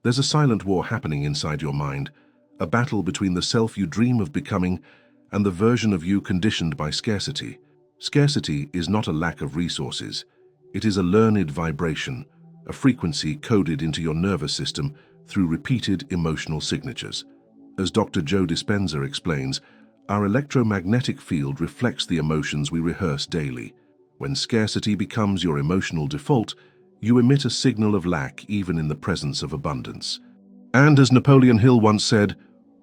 There's a silent war happening inside your mind, a battle between the self you dream of becoming and the version of you conditioned by scarcity. Scarcity is not a lack of resources. It is a learned vibration, a frequency coded into your nervous system through repeated emotional signatures. As Dr. Joe Dispenza explains, our electromagnetic field reflects the emotions we rehearse daily. When scarcity becomes your emotional default, you emit a signal of lack even in the presence of abundance. And as Napoleon Hill once said,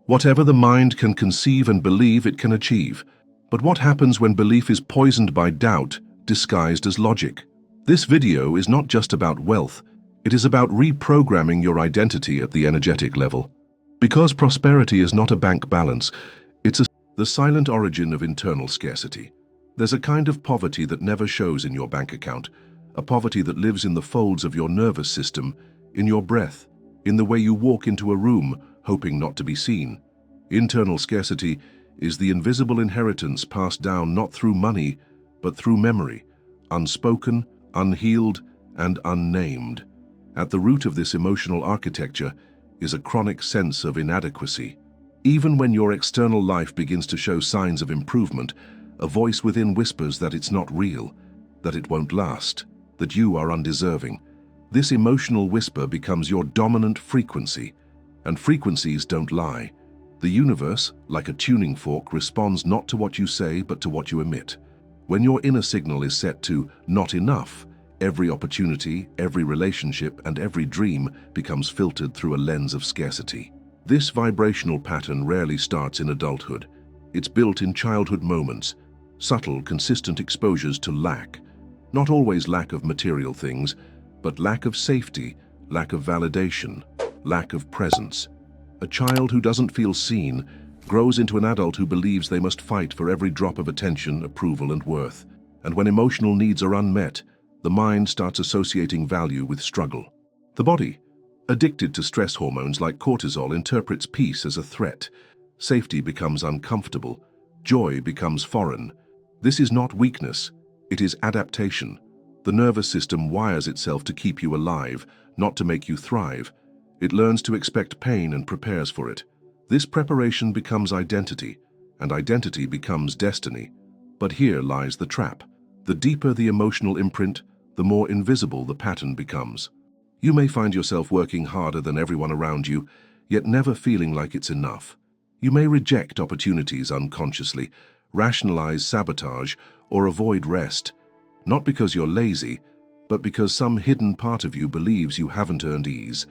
"Whatever the mind can conceive and believe, it can achieve." But what happens when belief is poisoned by doubt, disguised as logic? This video is not just about wealth, it is about reprogramming your identity at the energetic level. Because prosperity is not a bank balance, it's the silent origin of internal scarcity. There's a kind of poverty that never shows in your bank account, a poverty that lives in the folds of your nervous system, in your breath, in the way you walk into a room, hoping not to be seen. Internal scarcity is the invisible inheritance passed down not through money, but through memory, unspoken, unhealed, and unnamed. At the root of this emotional architecture is a chronic sense of inadequacy. Even when your external life begins to show signs of improvement, a voice within whispers that it's not real, that it won't last, that you are undeserving. This emotional whisper becomes your dominant frequency, and frequencies don't lie. The universe, like a tuning fork, responds not to what you say, but to what you emit. When your inner signal is set to not enough, every opportunity, every relationship, and every dream becomes filtered through a lens of scarcity. This vibrational pattern rarely starts in adulthood. It's built in childhood moments, subtle, consistent exposures to lack. Not always lack of material things, but lack of safety, lack of validation, lack of presence. A child who doesn't feel seen grows into an adult who believes they must fight for every drop of attention, approval, and worth. And when emotional needs are unmet, the mind starts associating value with struggle. The body, addicted to stress hormones like cortisol, interprets peace as a threat. Safety becomes uncomfortable. Joy becomes foreign. This is not weakness, it is adaptation. The nervous system wires itself to keep you alive, not to make you thrive. It learns to expect pain and prepares for it. This preparation becomes identity, and identity becomes destiny. But here lies the trap. The deeper the emotional imprint, the more invisible the pattern becomes. You may find yourself working harder than everyone around you, yet never feeling like it's enough. You may reject opportunities unconsciously, rationalize sabotage, or avoid rest, not because you're lazy, but because some hidden part of you believes you haven't earned ease.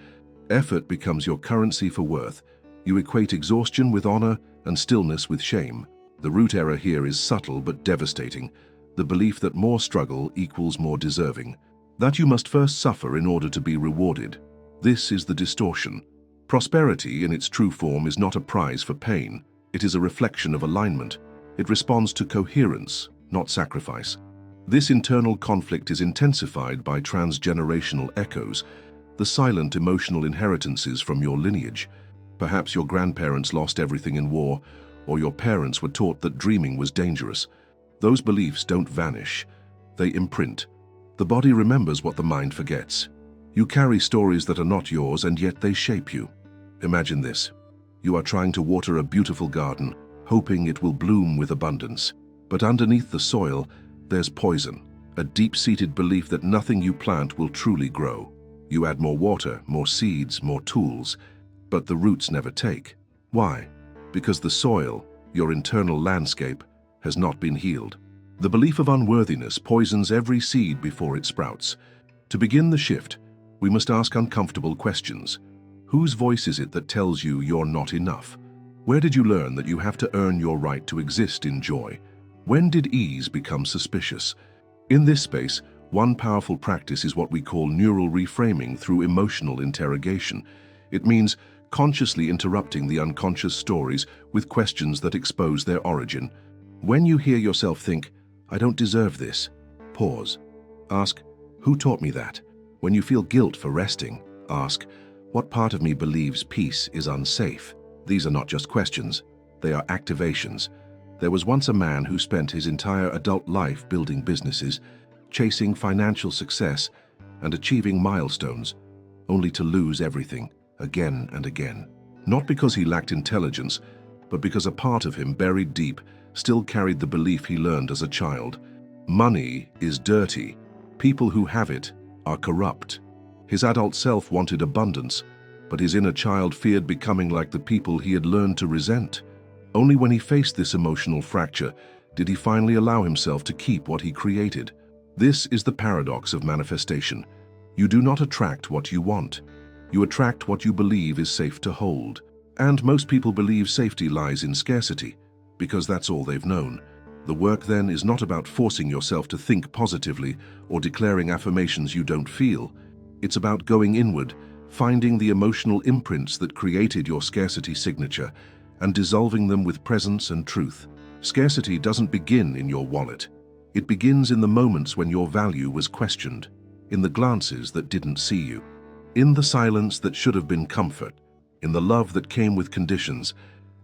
Effort becomes your currency for worth. You equate exhaustion with honor and stillness with shame. The root error here is subtle but devastating, the belief that more struggle equals more deserving, that you must first suffer in order to be rewarded. This is the distortion. Prosperity in its true form is not a prize for pain. It is a reflection of alignment. It responds to coherence, not sacrifice. This internal conflict is intensified by transgenerational echoes, the silent emotional inheritances from your lineage. Perhaps your grandparents lost everything in war, or your parents were taught that dreaming was dangerous. Those beliefs don't vanish, they imprint. The body remembers what the mind forgets. You carry stories that are not yours, and yet they shape you. Imagine this. You are trying to water a beautiful garden, hoping it will bloom with abundance. But underneath the soil, there's poison, a deep-seated belief that nothing you plant will truly grow. You add more water, more seeds, more tools, but the roots never take. Why? Because the soil, your internal landscape, has not been healed. The belief of unworthiness poisons every seed before it sprouts. To begin the shift, we must ask uncomfortable questions. Whose voice is it that tells you you're not enough? Where did you learn that you have to earn your right to exist in joy? When did ease become suspicious? In this space, one powerful practice is what we call neural reframing through emotional interrogation. It means consciously interrupting the unconscious stories with questions that expose their origin. When you hear yourself think, "I don't deserve this," pause. Ask, "Who taught me that?" When you feel guilt for resting, ask, "What part of me believes peace is unsafe?" These are not just questions, they are activations. There was once a man who spent his entire adult life building businesses, chasing financial success, and achieving milestones, only to lose everything. again and again. Not because he lacked intelligence, but because a part of him, buried deep, still carried the belief he learned as a child. Money is dirty. People who have it are corrupt. His adult self wanted abundance, but his inner child feared becoming like the people he had learned to resent. Only when he faced this emotional fracture did he finally allow himself to keep what he created. This is the paradox of manifestation. You do not attract what you want. You attract what you believe is safe to hold. And most people believe safety lies in scarcity, because that's all they've known. The work then is not about forcing yourself to think positively or declaring affirmations you don't feel. It's about going inward, finding the emotional imprints that created your scarcity signature, and dissolving them with presence and truth. Scarcity doesn't begin in your wallet. It begins in the moments when your value was questioned, in the glances that didn't see you, in the silence that should have been comfort, in the love that came with conditions.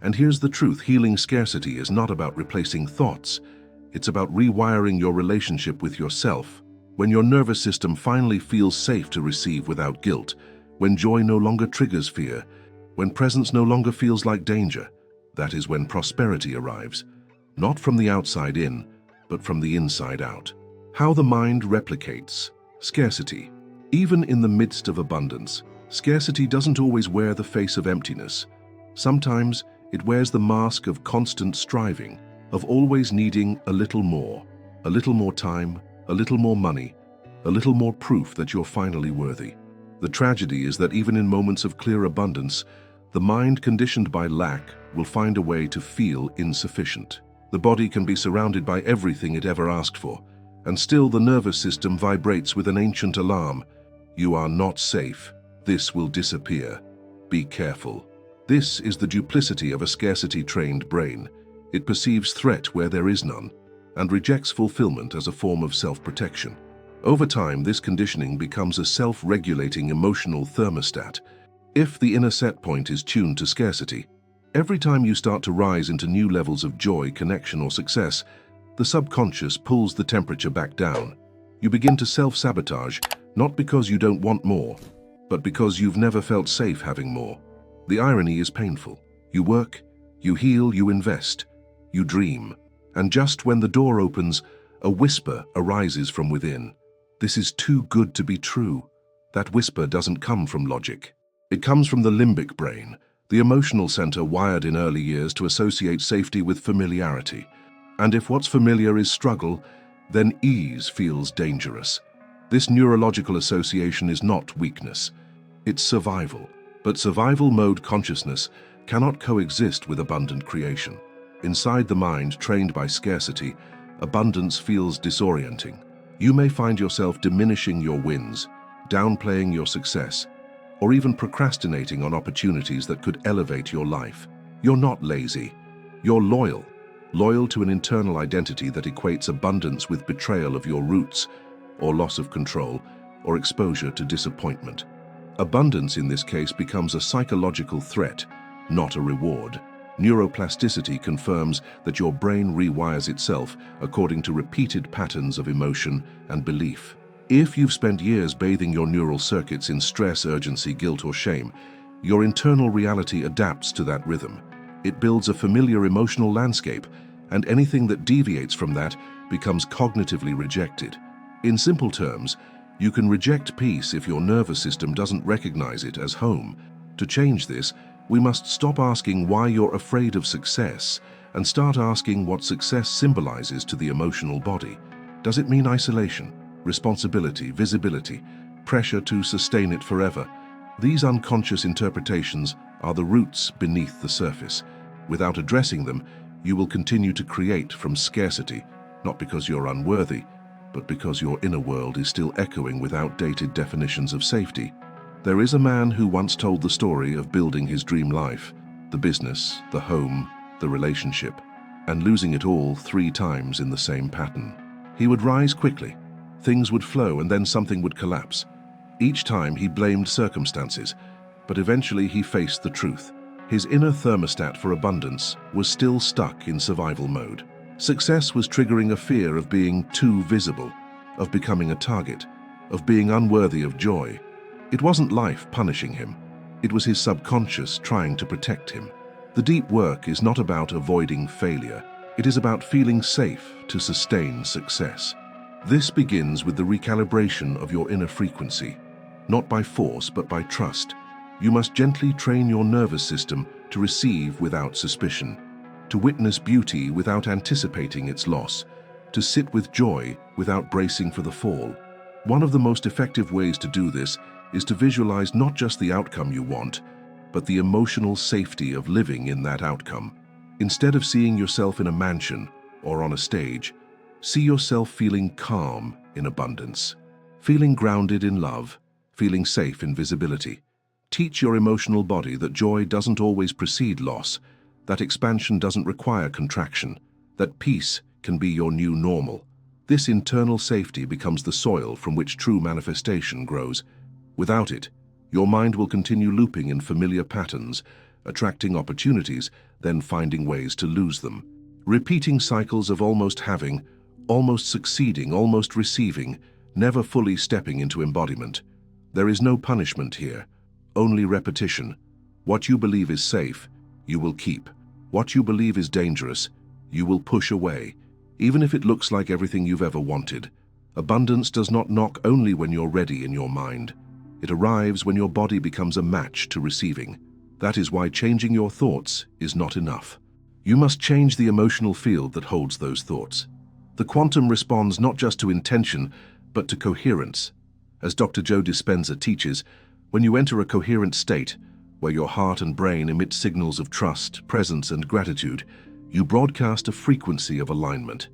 And here's the truth: healing scarcity is not about replacing thoughts. It's about rewiring your relationship with yourself. When your nervous system finally feels safe to receive without guilt, when joy no longer triggers fear, when presence no longer feels like danger, that is when prosperity arrives. Not from the outside in, but from the inside out. How the mind replicates scarcity. Even in the midst of abundance, scarcity doesn't always wear the face of emptiness. Sometimes it wears the mask of constant striving, of always needing a little more time, a little more money, a little more proof that you're finally worthy. The tragedy is that even in moments of clear abundance, the mind conditioned by lack will find a way to feel insufficient. The body can be surrounded by everything it ever asked for, and still the nervous system vibrates with an ancient alarm. You are not safe. This will disappear. Be careful. This is the duplicity of a scarcity-trained brain. It perceives threat where there is none, and rejects fulfillment as a form of self-protection. Over time, this conditioning becomes a self-regulating emotional thermostat. If the inner set point is tuned to scarcity, every time you start to rise into new levels of joy, connection, or success, the subconscious pulls the temperature back down. You begin to self-sabotage, not because you don't want more, but because you've never felt safe having more. The irony is painful. You work, you heal, you invest, you dream, and just when the door opens, a whisper arises from within. This is too good to be true. That whisper doesn't come from logic. It comes from the limbic brain, the emotional center wired in early years to associate safety with familiarity. And if what's familiar is struggle, then ease feels dangerous. This neurological association is not weakness, it's survival. But survival mode consciousness cannot coexist with abundant creation. Inside the mind trained by scarcity, abundance feels disorienting. You may find yourself diminishing your wins, downplaying your success, or even procrastinating on opportunities that could elevate your life. You're not lazy. You're loyal to an internal identity that equates abundance with betrayal of your roots, or loss of control, or exposure to disappointment. Abundance in this case becomes a psychological threat, not a reward. Neuroplasticity confirms that your brain rewires itself according to repeated patterns of emotion and belief. If you've spent years bathing your neural circuits in stress, urgency, guilt, or shame, your internal reality adapts to that rhythm. It builds a familiar emotional landscape, and anything that deviates from that becomes cognitively rejected. In simple terms, you can reject peace if your nervous system doesn't recognize it as home. To change this, we must stop asking why you're afraid of success and start asking what success symbolizes to the emotional body. Does it mean isolation, responsibility, visibility, pressure to sustain it forever? These unconscious interpretations are the roots beneath the surface. Without addressing them, you will continue to create from scarcity, not because you're unworthy, but because your inner world is still echoing with outdated definitions of safety. There is a man who once told the story of building his dream life, the business, the home, the relationship, and losing it all 3 times in the same pattern. He would rise quickly, things would flow, and then something would collapse. Each time he blamed circumstances, but eventually he faced the truth. His inner thermostat for abundance was still stuck in survival mode. Success was triggering a fear of being too visible, of becoming a target, of being unworthy of joy. It wasn't life punishing him. It was his subconscious trying to protect him. The deep work is not about avoiding failure. It is about feeling safe to sustain success. This begins with the recalibration of your inner frequency, not by force but by trust. You must gently train your nervous system to receive without suspicion, to witness beauty without anticipating its loss, to sit with joy without bracing for the fall. One of the most effective ways to do this is to visualize not just the outcome you want, but the emotional safety of living in that outcome. Instead of seeing yourself in a mansion or on a stage, see yourself feeling calm in abundance, feeling grounded in love, feeling safe in visibility. Teach your emotional body that joy doesn't always precede loss, that expansion doesn't require contraction, that peace can be your new normal. This internal safety becomes the soil from which true manifestation grows. Without it, your mind will continue looping in familiar patterns, attracting opportunities, then finding ways to lose them. Repeating cycles of almost having, almost succeeding, almost receiving, never fully stepping into embodiment. There is no punishment here, only repetition. What you believe is safe, you will keep. What you believe is dangerous, you will push away, even if it looks like everything you've ever wanted. Abundance does not knock only when you're ready in your mind. It arrives when your body becomes a match to receiving. That is why changing your thoughts is not enough. You must change the emotional field that holds those thoughts. The quantum responds not just to intention, but to coherence. As Dr. Joe Dispenza teaches, when you enter a coherent state, where your heart and brain emit signals of trust, presence, and gratitude, you broadcast a frequency of alignment.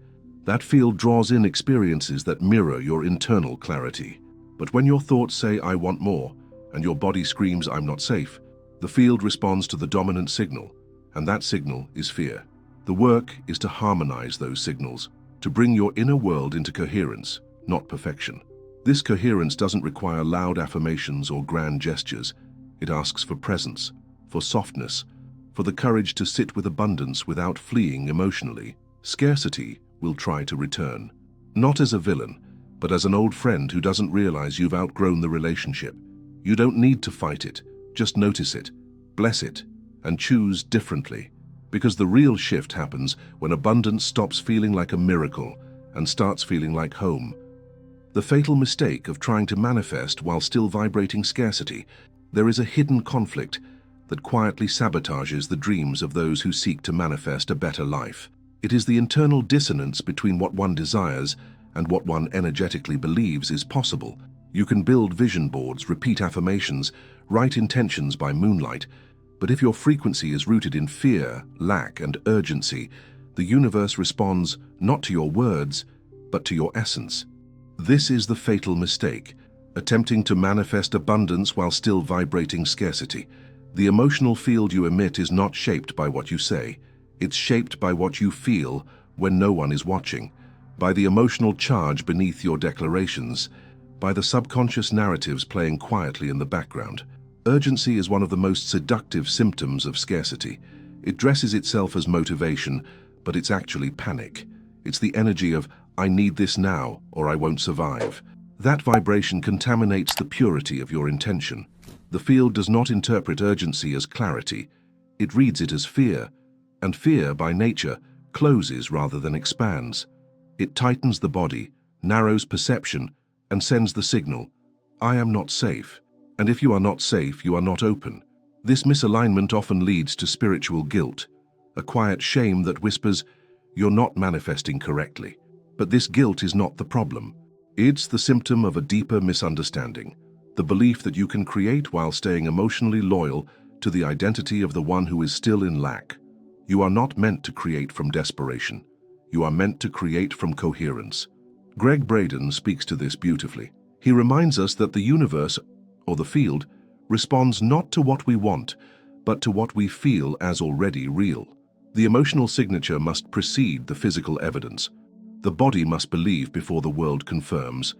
That field draws in experiences that mirror your internal clarity. But when your thoughts say, "I want more," and your body screams, "I'm not safe," the field responds to the dominant signal, and that signal is fear. The work is to harmonize those signals, to bring your inner world into coherence, not perfection. This coherence doesn't require loud affirmations or grand gestures. It asks for presence, for softness, for the courage to sit with abundance without fleeing emotionally. Scarcity will try to return, not as a villain, but as an old friend who doesn't realize you've outgrown the relationship. You don't need to fight it, just notice it, bless it, and choose differently. Because the real shift happens when abundance stops feeling like a miracle and starts feeling like home. The fatal mistake of trying to manifest while still vibrating scarcity. There is a hidden conflict that quietly sabotages the dreams of those who seek to manifest a better life. It is the internal dissonance between what one desires and what one energetically believes is possible. You can build vision boards, repeat affirmations, write intentions by moonlight, but if your frequency is rooted in fear, lack, and urgency, the universe responds not to your words, but to your essence. This is the fatal mistake, attempting to manifest abundance while still vibrating scarcity. The emotional field you emit is not shaped by what you say. It's shaped by what you feel when no one is watching, by the emotional charge beneath your declarations, by the subconscious narratives playing quietly in the background. Urgency is one of the most seductive symptoms of scarcity. It dresses itself as motivation, but it's actually panic. It's the energy of, "I need this now, or I won't survive." That vibration contaminates the purity of your intention. The field does not interpret urgency as clarity. It reads it as fear, and fear, by nature, closes rather than expands. It tightens the body, narrows perception, and sends the signal, "I am not safe." And if you are not safe, you are not open. This misalignment often leads to spiritual guilt, a quiet shame that whispers, "You're not manifesting correctly." But this guilt is not the problem. It's the symptom of a deeper misunderstanding, the belief that you can create while staying emotionally loyal to the identity of the one who is still in lack. You are not meant to create from desperation. You are meant to create from coherence. Greg Braden speaks to this beautifully. He reminds us that the universe, or the field, responds not to what we want, but to what we feel as already real. The emotional signature must precede the physical evidence. The body must believe before the world confirms.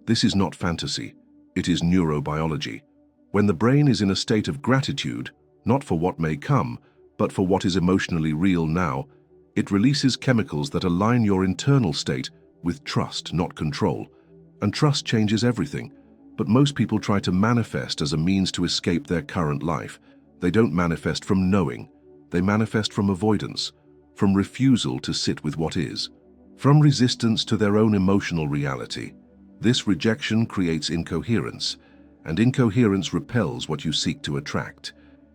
This is not fantasy, it is neurobiology. When the brain is in a state of gratitude, not for what may come, but for what is emotionally real now, it releases chemicals that align your internal state with trust, not control. And trust changes everything. But most people try to manifest as a means to escape their current life. They don't manifest from knowing. They manifest from avoidance, from refusal to sit with what is, from resistance to their own emotional reality. This rejection creates incoherence, and incoherence repels what you seek to attract.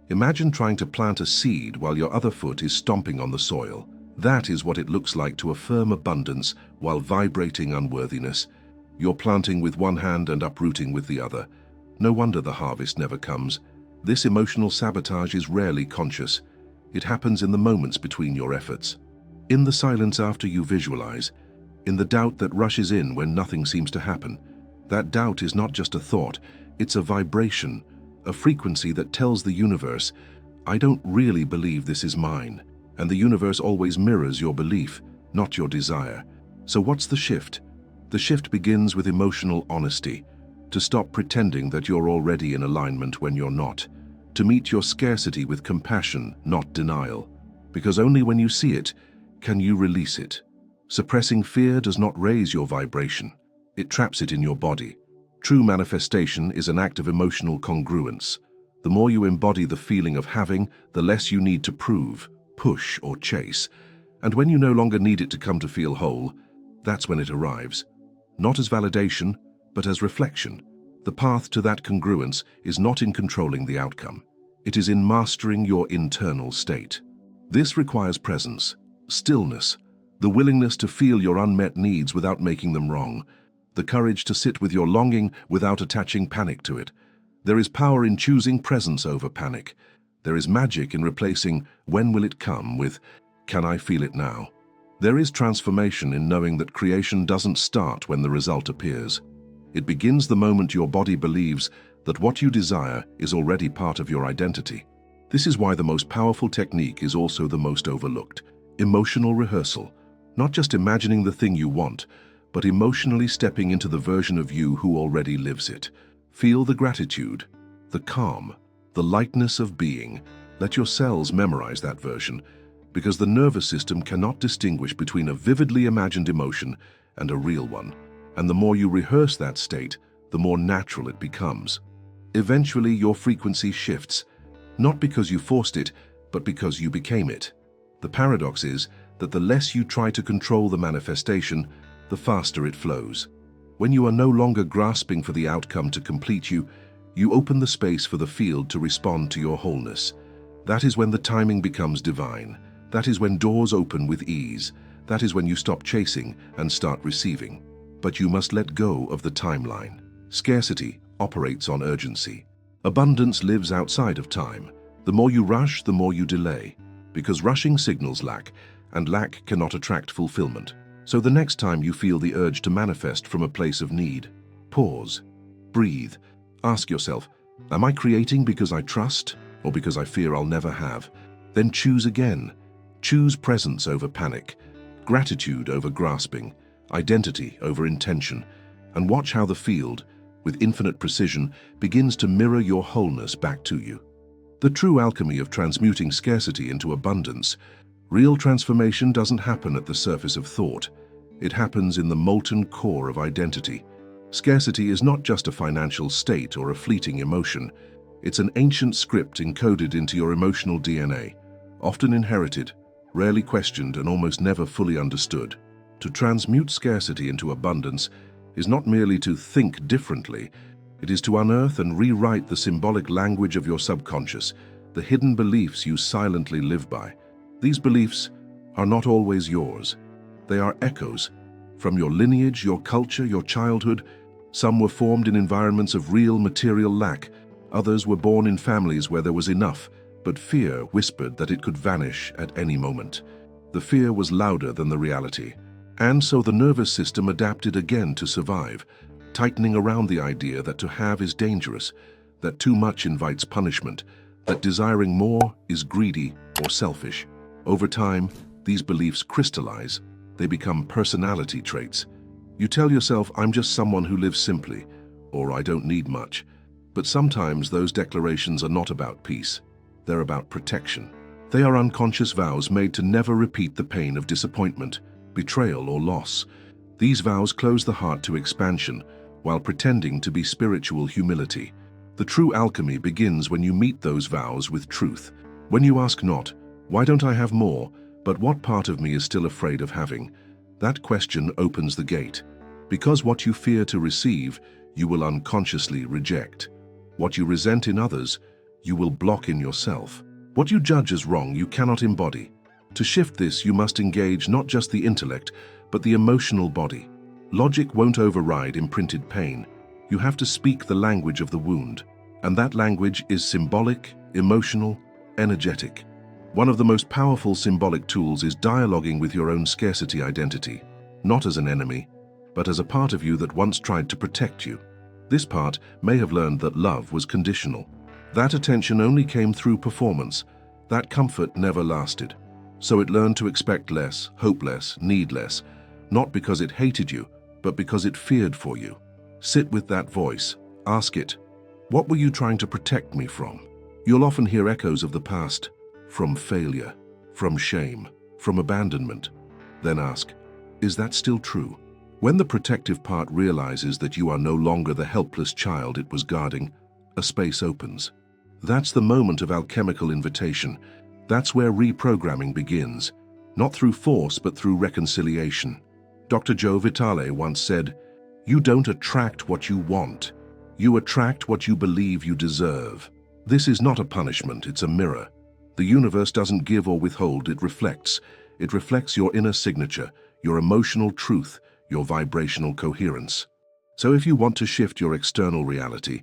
Imagine trying to plant a seed while your other foot is stomping on the soil. That is what it looks like to affirm abundance while vibrating unworthiness. You're planting with one hand and uprooting with the other. No wonder the harvest never comes. This emotional sabotage is rarely conscious. It happens in the moments between your efforts. In the silence after you visualize, in the doubt that rushes in when nothing seems to happen. That doubt is not just a thought, it's a vibration, a frequency that tells the universe, I don't really believe this is mine. And the universe always mirrors your belief, not your desire. So what's the shift? The shift begins with emotional honesty, to stop pretending that you're already in alignment when you're not, to meet your scarcity with compassion, not denial. Because only when you see it, can you release it. Suppressing fear does not raise your vibration. It traps it in your body. True manifestation is an act of emotional congruence. The more you embody the feeling of having, the less you need to prove, push, or chase. And when you no longer need it to come to feel whole, that's when it arrives. Not as validation, but as reflection. The path to that congruence is not in controlling the outcome. It is in mastering your internal state. This requires presence, stillness, the willingness to feel your unmet needs without making them wrong, the courage to sit with your longing without attaching panic to it. There is power in choosing presence over panic. There is magic in replacing "when will it come" with "can I feel it now?" There is transformation in knowing that creation doesn't start when the result appears. It begins the moment your body believes that what you desire is already part of your identity. This is why the most powerful technique is also the most overlooked. Emotional rehearsal. Not just imagining the thing you want, but emotionally stepping into the version of you who already lives it. Feel the gratitude, the calm, the lightness of being. Let your cells memorize that version, because the nervous system cannot distinguish between a vividly imagined emotion and a real one. And the more you rehearse that state, the more natural it becomes. Eventually, your frequency shifts, not because you forced it, but because you became it. The paradox is that the less you try to control the manifestation, the faster it flows. When you are no longer grasping for the outcome to complete you, you open the space for the field to respond to your wholeness. That is when the timing becomes divine. That is when doors open with ease. That is when you stop chasing and start receiving. But you must let go of the timeline. Scarcity operates on urgency. Abundance lives outside of time. The more you rush, the more you delay. Because rushing signals lack, and lack cannot attract fulfillment. So the next time you feel the urge to manifest from a place of need, pause, breathe, ask yourself, am I creating because I trust or because I fear I'll never have? Then choose again. Choose presence over panic, gratitude over grasping, identity over intention, and watch how the field, with infinite precision, begins to mirror your wholeness back to you. The true alchemy of transmuting scarcity into abundance. Real transformation doesn't happen at the surface of thought. It happens in the molten core of identity. Scarcity is not just a financial state or a fleeting emotion. It's an ancient script encoded into your emotional DNA, often inherited, rarely questioned, and almost never fully understood. To transmute scarcity into abundance is not merely to think differently. It is to unearth and rewrite the symbolic language of your subconscious, the hidden beliefs you silently live by. These beliefs are not always yours. They are echoes from your lineage, your culture, your childhood. Some were formed in environments of real material lack. Others were born in families where there was enough, but fear whispered that it could vanish at any moment. The fear was louder than the reality. And so the nervous system adapted again to survive, tightening around the idea that to have is dangerous, that too much invites punishment, that desiring more is greedy or selfish. Over time, these beliefs crystallize. They become personality traits. You tell yourself, I'm just someone who lives simply, or I don't need much. But sometimes those declarations are not about peace. They're about protection. They are unconscious vows made to never repeat the pain of disappointment, betrayal, or loss. These vows close the heart to expansion, while pretending to be spiritual humility. The true alchemy begins when you meet those vows with truth. When you ask not, "Why don't I have more?" but "What part of me is still afraid of having?" That question opens the gate. Because what you fear to receive, you will unconsciously reject. What you resent in others, you will block in yourself. What you judge as wrong, you cannot embody. To shift this, you must engage not just the intellect, but the emotional body. Logic won't override imprinted pain. You have to speak the language of the wound. And that language is symbolic, emotional, energetic. One of the most powerful symbolic tools is dialoguing with your own scarcity identity, not as an enemy, but as a part of you that once tried to protect you. This part may have learned that love was conditional. That attention only came through performance. That comfort never lasted. So it learned to expect less, hope less, need less, not because it hated you, but because it feared for you. Sit with that voice. Ask it, "What were you trying to protect me from?" You'll often hear echoes of the past, from failure, from shame, from abandonment. Then ask, "Is that still true?" When the protective part realizes that you are no longer the helpless child it was guarding, a space opens. That's the moment of alchemical invitation. That's where reprogramming begins, not through force but through reconciliation. Dr. Joe Vitale once said, "You don't attract what you want. You attract what you believe you deserve." This is not a punishment, it's a mirror. The universe doesn't give or withhold, it reflects. It reflects your inner signature, your emotional truth, your vibrational coherence. So if you want to shift your external reality,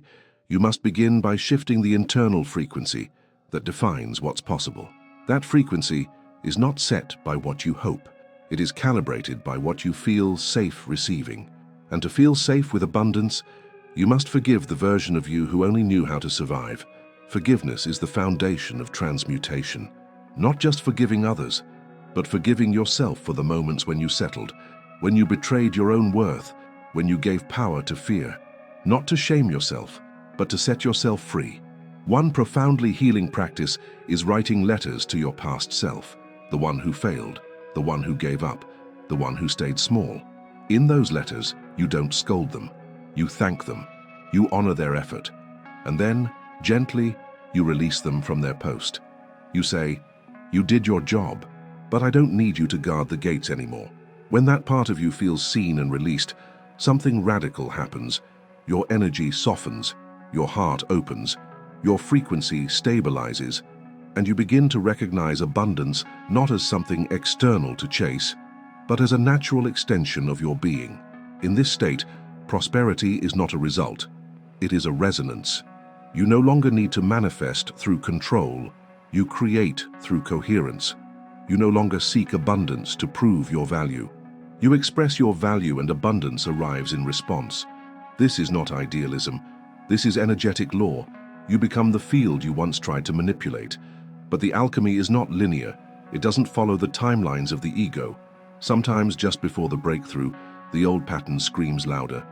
you must begin by shifting the internal frequency that defines what's possible. That frequency is not set by what you hope. It is calibrated by what you feel safe receiving. And to feel safe with abundance, you must forgive the version of you who only knew how to survive. Forgiveness is the foundation of transmutation. Not just forgiving others, but forgiving yourself for the moments when you settled, when you betrayed your own worth, when you gave power to fear. Not to shame yourself, but to set yourself free. One profoundly healing practice is writing letters to your past self, the one who failed, the one who gave up, the one who stayed small. In those letters, you don't scold them. You thank them. You honor their effort. And then, gently, you release them from their post. You say, "You did your job, but I don't need you to guard the gates anymore." When that part of you feels seen and released, something radical happens. Your energy softens, your heart opens, your frequency stabilizes, and you begin to recognize abundance not as something external to chase, but as a natural extension of your being. In this state, prosperity is not a result, it is a resonance. You no longer need to manifest through control, you create through coherence. You no longer seek abundance to prove your value. You express your value and abundance arrives in response. This is not idealism, this is energetic law. You become the field you once tried to manipulate. But the alchemy is not linear, it doesn't follow the timelines of the ego. Sometimes just before the breakthrough, the old pattern screams louder.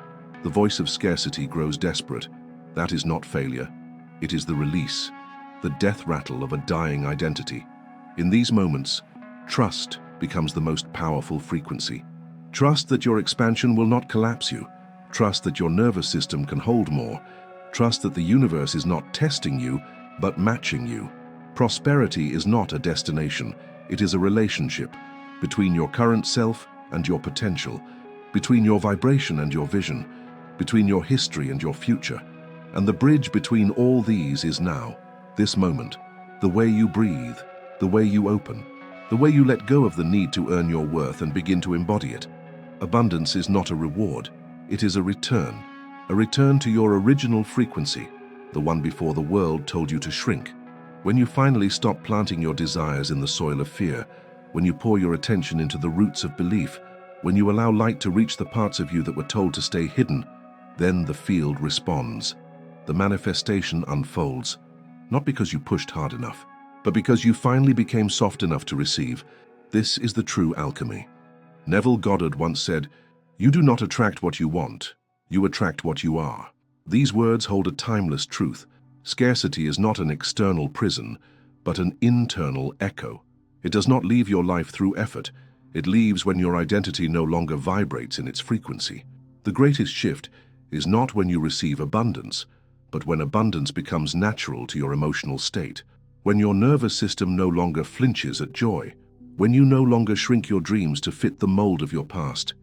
The voice of scarcity grows desperate. That is not failure. It is the release, the death rattle of a dying identity. In these moments, trust becomes the most powerful frequency. Trust that your expansion will not collapse you. Trust that your nervous system can hold more. Trust that the universe is not testing you, but matching you. Prosperity is not a destination, it is a relationship between your current self and your potential, between your vibration and your vision, between your history and your future. And the bridge between all these is now, this moment, the way you breathe, the way you open, the way you let go of the need to earn your worth and begin to embody it. Abundance is not a reward, it is a return to your original frequency, the one before the world told you to shrink. When you finally stop planting your desires in the soil of fear, when you pour your attention into the roots of belief, when you allow light to reach the parts of you that were told to stay hidden, then the field responds. The manifestation unfolds, not because you pushed hard enough, but because you finally became soft enough to receive. This is the true alchemy. Neville Goddard once said, "You do not attract what you want, you attract what you are." These words hold a timeless truth. Scarcity is not an external prison, but an internal echo. It does not leave your life through effort. It leaves when your identity no longer vibrates in its frequency. The greatest shift is not when you receive abundance, but when abundance becomes natural to your emotional state, when your nervous system no longer flinches at joy, when you no longer shrink your dreams to fit the mold of your past,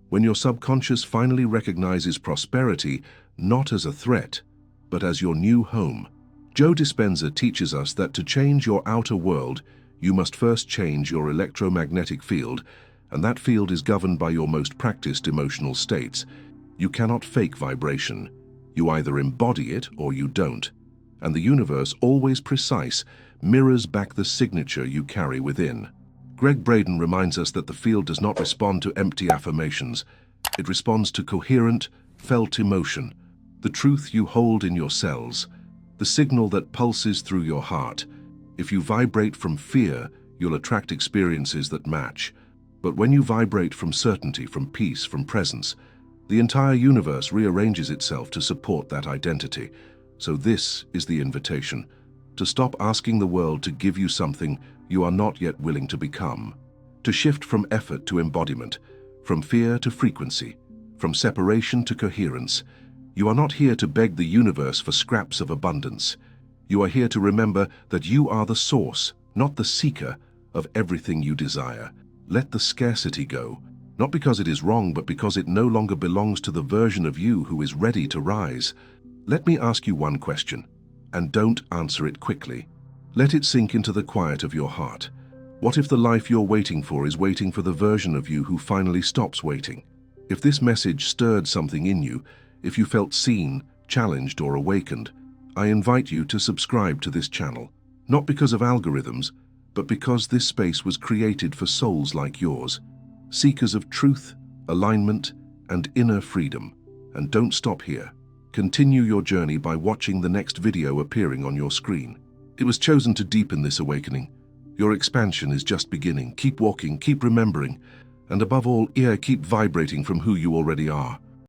when your subconscious finally recognizes prosperity not as a threat, but as your new home. Joe Dispenza teaches us that to change your outer world, you must first change your electromagnetic field, and that field is governed by your most practiced emotional states. You cannot fake vibration. You either embody it or you don't. And the universe, always precise, mirrors back the signature you carry within. Greg Braden reminds us that the field does not respond to empty affirmations. It responds to coherent, felt emotion, the truth you hold in your cells, the signal that pulses through your heart. If you vibrate from fear, you'll attract experiences that match. But when you vibrate from certainty, from peace, from presence, the entire universe rearranges itself to support that identity. So this is the invitation: to stop asking the world to give you something you are not yet willing to become. To shift from effort to embodiment, from fear to frequency, from separation to coherence. You are not here to beg the universe for scraps of abundance. You are here to remember that you are the source, not the seeker, of everything you desire. Let the scarcity go, not because it is wrong, but because it no longer belongs to the version of you who is ready to rise. Let me ask you one question, and don't answer it quickly. Let it sink into the quiet of your heart. What if the life you're waiting for is waiting for the version of you who finally stops waiting? If this message stirred something in you, if you felt seen, challenged, or awakened, I invite you to subscribe to this channel, not because of algorithms, but because this space was created for souls like yours, seekers of truth, alignment, and inner freedom. And don't stop here. Continue your journey by watching the next video appearing on your screen. It was chosen to deepen this awakening. Your expansion is just beginning. Keep walking, keep remembering, and above all, keep vibrating from who you already are.